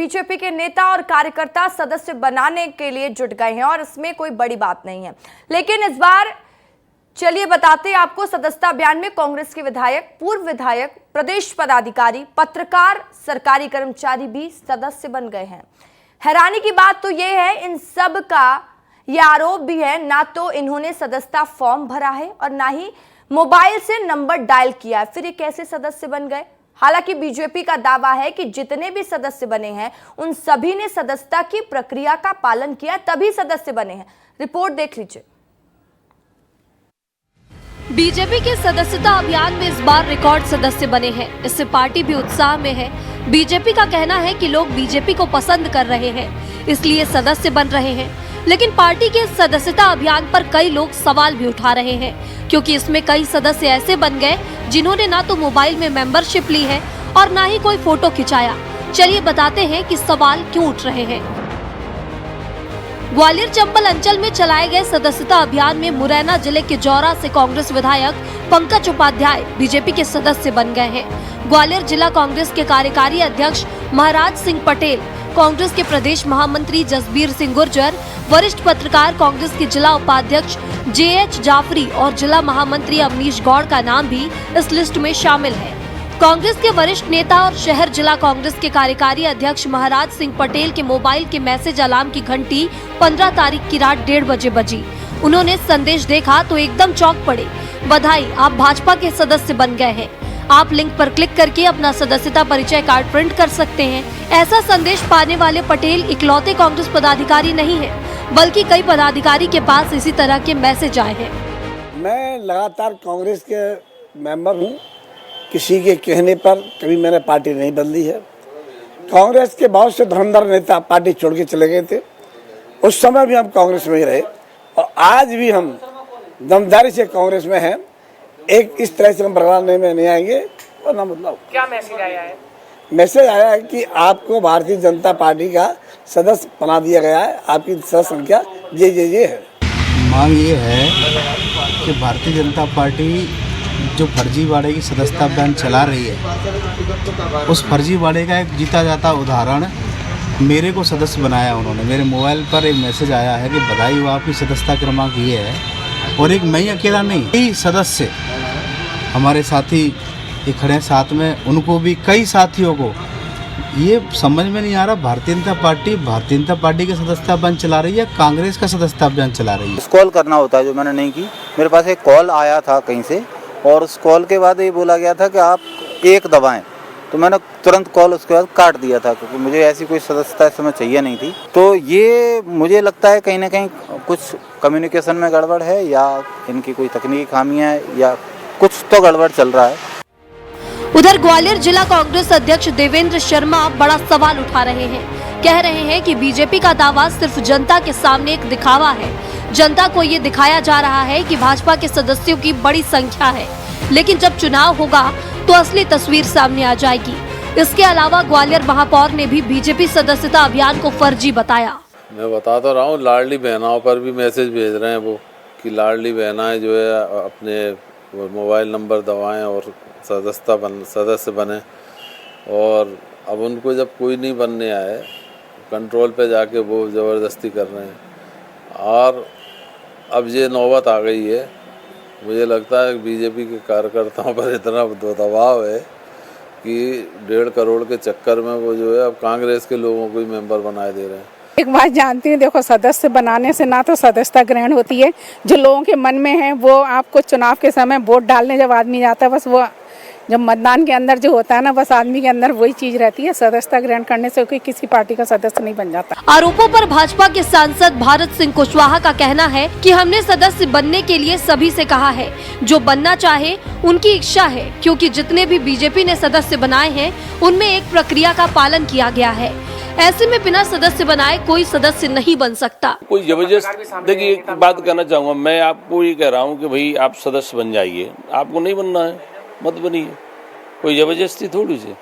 BJP के नेता और कार्यकर्ता सदस्य बनाने के लिए जुट गए हैं और इसमें कोई बड़ी बात नहीं है। लेकिन इस बार चलिए बताते हैं आपको, सदस्यता अभियान में कांग्रेस के विधायक, पूर्व विधायक, प्रदेश पदाधिकारी, पत्रकार, सरकारी कर्मचारी भी सदस्य बन गए हैं। हैरानी की बात तो यह है, इन सब का यह आरोप भी है, ना तो इन्होंने सदस्यता फॉर्म भरा है और ना ही मोबाइल से नंबर डायल किया है, फिर ये कैसे सदस्य बन गए। हालांकि बीजेपी का दावा है कि जितने भी सदस्य बने हैं उन सभी ने सदस्यता की प्रक्रिया का पालन किया, तभी सदस्य बने हैं। रिपोर्ट देख लीजिए। बीजेपी के सदस्यता अभियान में इस बार रिकॉर्ड सदस्य बने हैं, इससे पार्टी भी उत्साह में है। बीजेपी का कहना है कि लोग बीजेपी को पसंद कर रहे हैं, इसलिए सदस्य बन रहे हैं। लेकिन पार्टी के सदस्यता अभियान पर कई लोग सवाल भी उठा रहे हैं, क्योंकि इसमें कई सदस्य ऐसे बन गए जिन्होंने ना तो मोबाइल में मेंबरशिप ली है और ना ही कोई फोटो खिंचाया। चलिए बताते हैं कि सवाल क्यों उठ रहे हैं। ग्वालियर चंबल अंचल में चलाए गए सदस्यता अभियान में मुरैना जिले के जौरा से कांग्रेस विधायक पंकज उपाध्याय बीजेपी के सदस्य बन गए हैं। ग्वालियर जिला कांग्रेस के कार्यकारी अध्यक्ष महाराज सिंह पटेल, कांग्रेस के प्रदेश महामंत्री जसबीर सिंह गुर्जर, वरिष्ठ पत्रकार कांग्रेस के जिला उपाध्यक्ष JH जाफरी और जिला महामंत्री अवनीश गौड़ का नाम भी इस लिस्ट में शामिल है। कांग्रेस के वरिष्ठ नेता और शहर जिला कांग्रेस के कार्यकारी अध्यक्ष महाराज सिंह पटेल के मोबाइल के मैसेज अलार्म की घंटी 15 तारीख की रात 1:30 बजे बजी। उन्होंने संदेश देखा तो एकदम चौंक पड़े। बधाई, आप भाजपा के सदस्य बन गए हैं। आप लिंक पर क्लिक करके अपना सदस्यता परिचय कार्ड प्रिंट कर सकते हैं। ऐसा संदेश पाने वाले पटेल इकलौते कांग्रेस पदाधिकारी नहीं है, बल्कि कई पदाधिकारी के पास इसी तरह के मैसेज आए हैं। मैं लगातार कांग्रेस के मेंबर हूँ। किसी के कहने पर कभी मैंने पार्टी नहीं बदली है। कांग्रेस के बहुत से धुरंधर नेता पार्टी छोड़ के चले गए थे, उस समय भी हम कांग्रेस में ही रहे और आज भी हम दमदारी से कांग्रेस में हैं। एक इस तरह से हम बदलाव में नहीं आएंगे और ना बदलाव। क्या मैसेज आया है? मैसेज आया है कि आपको भारतीय जनता पार्टी का सदस्य बना दिया गया है। आपकी सदस्य संख्या ये है। मांग ये है कि भारतीय जनता पार्टी जो फर्जीवाड़े की सदस्यता अभियान चला रही है, उस फर्जीवाड़े का एक जीता जाता उदाहरण मेरे को सदस्य बनाया उन्होंने। मेरे मोबाइल पर एक मैसेज आया है कि बधाई हो, आपकी सदस्यता क्रमांक ये है। और एक मैं अकेला नहीं, कई सदस्य हमारे साथी ये खड़े हैं साथ में, उनको भी कई साथियों को ये समझ में नहीं आ रहा भारतीय जनता पार्टी के सदस्यता अभियान चला रही है, कांग्रेस का सदस्यता अभियान चला रही है। कॉल करना होता है, जो मैंने नहीं की। मेरे पास एक कॉल आया था कहीं से और उस कॉल के बाद ये बोला गया था कि आप 1 दबाएं, तो मैंने तुरंत कॉल उसके बाद काट दिया था, क्योंकि मुझे ऐसी कोई सदस्यता इस समय चाहिए नहीं थी। तो ये मुझे लगता है कहीं ना कहीं कुछ कम्युनिकेशन में गड़बड़ है, या इनकी कोई तकनीकी खामियां है, या कुछ तो गड़बड़ चल रहा है। उधर ग्वालियर जिला कांग्रेस अध्यक्ष देवेंद्र शर्मा बड़ा सवाल उठा रहे हैं। कह रहे हैं कि बीजेपी का दावा सिर्फ जनता के सामने एक दिखावा है। जनता को ये दिखाया जा रहा है कि भाजपा के सदस्यों की बड़ी संख्या है, लेकिन जब चुनाव होगा तो असली तस्वीर सामने आ जाएगी। इसके अलावा ग्वालियर महापौर ने भी बीजेपी सदस्यता अभियान को फर्जी बताया। मैं बता तो रहा हूँ, लाडली बहनाओं पर भी मैसेज भेज रहे हैं वो, कि लाडली बहनाएं जो है अपने मोबाइल नंबर दबाएं और सदस्य बने। और अब उनको जब कोई नहीं बनने आए, कंट्रोल पे जाके वो ज़बरदस्ती कर रहे हैं। और अब ये नौबत आ गई है। मुझे लगता है बीजेपी के कार्यकर्ताओं पर इतना दबाव है कि 1.5 करोड़ के चक्कर में वो जो है अब कांग्रेस के लोगों को ही मेंबर बनाए दे रहे हैं। एक बात जानती हूँ, देखो, सदस्य बनाने से ना तो सदस्यता ग्रहण होती है, जो लोगों के मन में है वो आपको चुनाव के समय वोट डालने जब आदमी जाता है, बस वो जब मतदान के अंदर जो होता है ना, बस आदमी के अंदर वही चीज रहती है। सदस्यता ग्रहण करने से कोई किसी पार्टी का सदस्य नहीं बन जाता। आरोपों पर भाजपा के सांसद भारत सिंह कुशवाहा का कहना है कि हमने सदस्य बनने के लिए सभी से कहा है, जो बनना चाहे उनकी इच्छा है, क्योंकि जितने भी बीजेपी ने सदस्य बनाए हैं उनमें एक प्रक्रिया का पालन किया गया है। ऐसे में बिना सदस्य बनाए कोई सदस्य नहीं बन सकता। कोई जबरदस्त, देखिए एक बात कहना चाहूँगा, मैं आपको ये कह रहा हूँ कि भाई आप सदस्य बन जाइए, आपको नहीं बनना है मत बनिए, कोई जबरदस्ती थोड़ी सी।